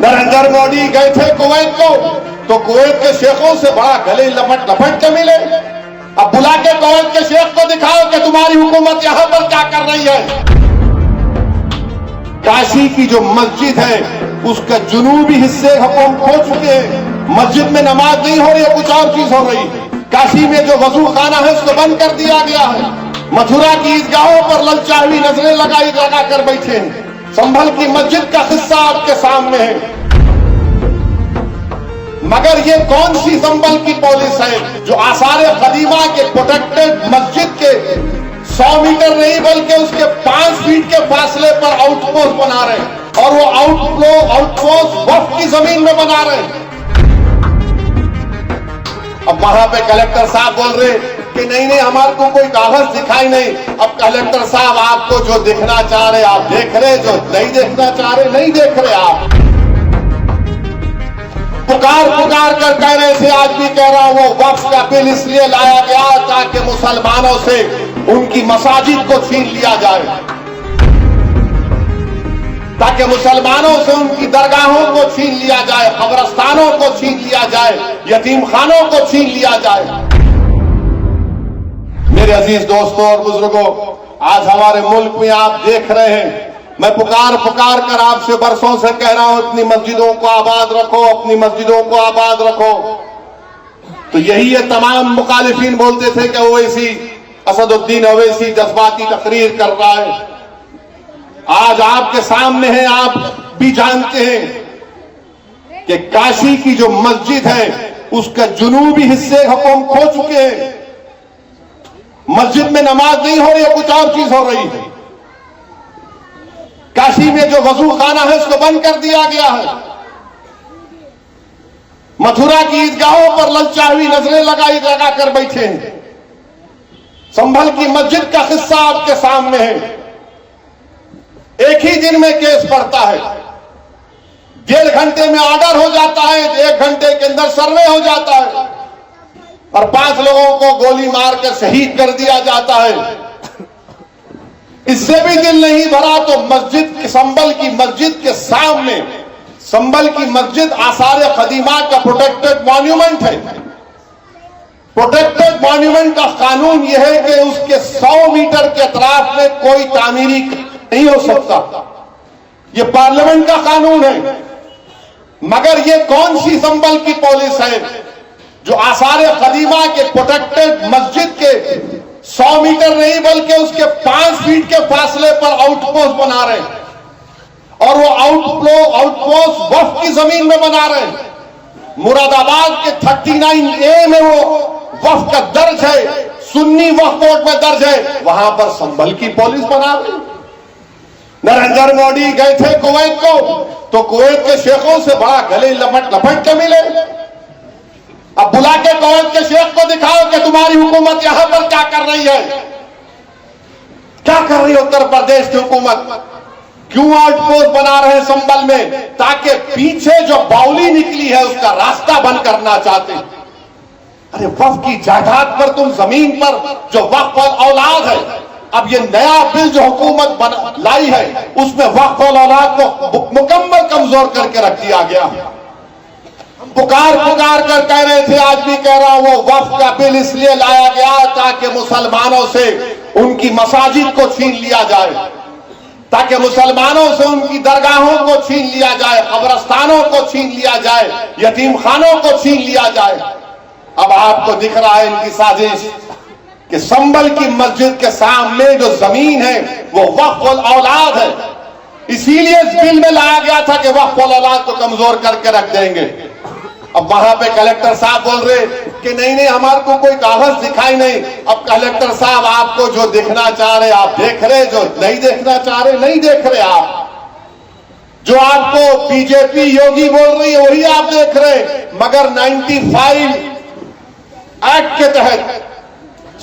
नरेंद्र मोदी गए थे कुवैत को, तो कुवैत के शेखों से बड़ा गले लपट लपट के मिले। अब बुला के कुवैत के शेख को दिखाओ कि तुम्हारी हुकूमत यहां पर क्या कर रही है। काशी की जो मस्जिद है उसका जुनूबी हिस्से हुकूम खो चुके हैं। मस्जिद में नमाज नहीं हो रही है, कुछ और चीज हो रही है। काशी में जो वजू खाना है उसको बंद कर दिया गया है। मथुरा की ईदगाहों पर ललचावी नजरें लगा कर बैठे हैं। संभल की मस्जिद का हिस्सा आपके सामने है। मगर ये कौन सी संभल की पॉलिस है जो आसार कदीमा के प्रोटेक्टेड मस्जिद के 100 मीटर नहीं बल्कि उसके 5 फीट के फासले पर आउटपोस्ट बना रहे हैं, और वो आउटपोस्ट वक्फ की जमीन में बना रहे हैं। अब वहां पे कलेक्टर साहब बोल रहे कि नहीं हमारे को कोई कागज दिखाई नहीं। अब कलेक्टर साहब आपको जो देखना चाह रहे आप देख रहे, जो नहीं देखना चाह रहे नहीं देख रहे। आप पुकार कर कह रहे थे, आज भी कह रहा हूं, वो वक्फ का बिल इसलिए लाया गया ताकि मुसलमानों से उनकी मसाजिद को छीन लिया जाए, ताकि मुसलमानों से उनकी दरगाहों को छीन लिया जाए, कब्रस्तानों को छीन लिया जाए, यतीम खानों को छीन लिया जाए। मेरे अजीज दोस्तों और बुजुर्गों, आज हमारे मुल्क में आप देख रहे हैं, मैं पुकार कर आपसे बरसों से कह रहा हूं, अपनी मस्जिदों को आबाद रखो, अपनी मस्जिदों को आबाद रखो। तो यही ये तमाम मुखालिफिन बोलते थे कि ओवैसी, असदुद्दीन ओवैसी जज्बाती तकरीर कर रहा है। आज आपके सामने है, आप भी जानते हैं कि काशी की जो मस्जिद है उसका जुनूबी हिस्से हुकूम खो चुके हैं। मस्जिद में नमाज नहीं हो रही है, कुछ और चीज हो रही है। काशी में जो वजू खाना है उसको बंद कर दिया गया है। मथुरा की ईदगाहों पर ललचावी नजरें लगा कर बैठे हैं। संभल की मस्जिद का हिस्सा आपके सामने है। एक ही दिन में केस पड़ता है, 1.5 घंटे में ऑर्डर हो जाता है, 1 घंटे के अंदर सर्वे हो जाता है, और 5 लोगों को गोली मारकर शहीद कर दिया जाता है। इससे भी दिल नहीं भरा तो मस्जिद, संभल की मस्जिद के सामने, संभल की मस्जिद आसार कदीमा का प्रोटेक्टेड मॉन्यूमेंट है। प्रोटेक्टेड मॉन्यूमेंट का कानून यह है कि उसके 100 मीटर के अतराफ में कोई तामीरी नहीं हो सकता। यह पार्लियामेंट का कानून है। मगर यह कौन सी संभल की पॉलिस है जो आसार कदीमा के प्रोटेक्टेड मस्जिद के 100 मीटर नहीं बल्कि उसके 5 फीट के फासले पर आउटपोस्ट बना रहे हैं, और वो आउटपोस्ट वक्फ की जमीन में बना रहे हैं। मुरादाबाद के 39A में वो वक्फ का दर्ज है, सुन्नी वक्फ बोर्ड में दर्ज है, वहां पर संभल की पुलिस बना रही। नरेंद्र मोदी गए थे कुवैत को, तो कुवैत के शेखों से बड़ा गले लपट के मिले। अब बुला के कुवैत के शेख को दिखाओ कि तुम्हारी हुकूमत यहां पर क्या कर रही है। क्या कर रही है उत्तर प्रदेश की हुकूमत? क्यों आउटपोस्ट बना रहे हैं संभल में? ताकि पीछे जो बाउली निकली है उसका रास्ता बंद करना चाहते हैं। अरे वक्फ की जायदाद पर, तुम जमीन पर जो वक्फ औलाद है, अब ये नया बिल जो हुकूमत लाई है उसमें वक्फ औलाद को मुकम्मल कमजोर करके रख दिया गया। पुकार कर कह रहे थे, आज भी कह रहा हूं, वो वक्फ का बिल इसलिए लाया गया ताकि मुसलमानों से उनकी मसाजिद को छीन लिया जाए, ताकि मुसलमानों से उनकी दरगाहों को छीन लिया जाए, कब्रस्तानों को छीन लिया जाए, यतीम खानों को छीन लिया जाए। अब आपको दिख रहा है इनकी साजिश कि संभल की मस्जिद के सामने जो जमीन है वो वक्फ औलाद है, इसीलिए इस बिल में लाया गया था कि वक्फ औलाद को कमजोर करके रख देंगे। अब वहां पे कलेक्टर साहब बोल रहे कि नहीं हमारे को कोई कागज दिखाई नहीं। अब कलेक्टर साहब आपको जो देखना चाह रहे आप देख रहे, जो नहीं देखना चाह रहे नहीं देख रहे। आप जो आपको बीजेपी योगी बोल रही है वही आप देख रहे। मगर 95 एक्ट के तहत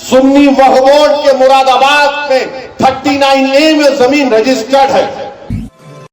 सुन्नी वक्फ बोर्ड के मुरादाबाद में 39A में जमीन रजिस्टर्ड है।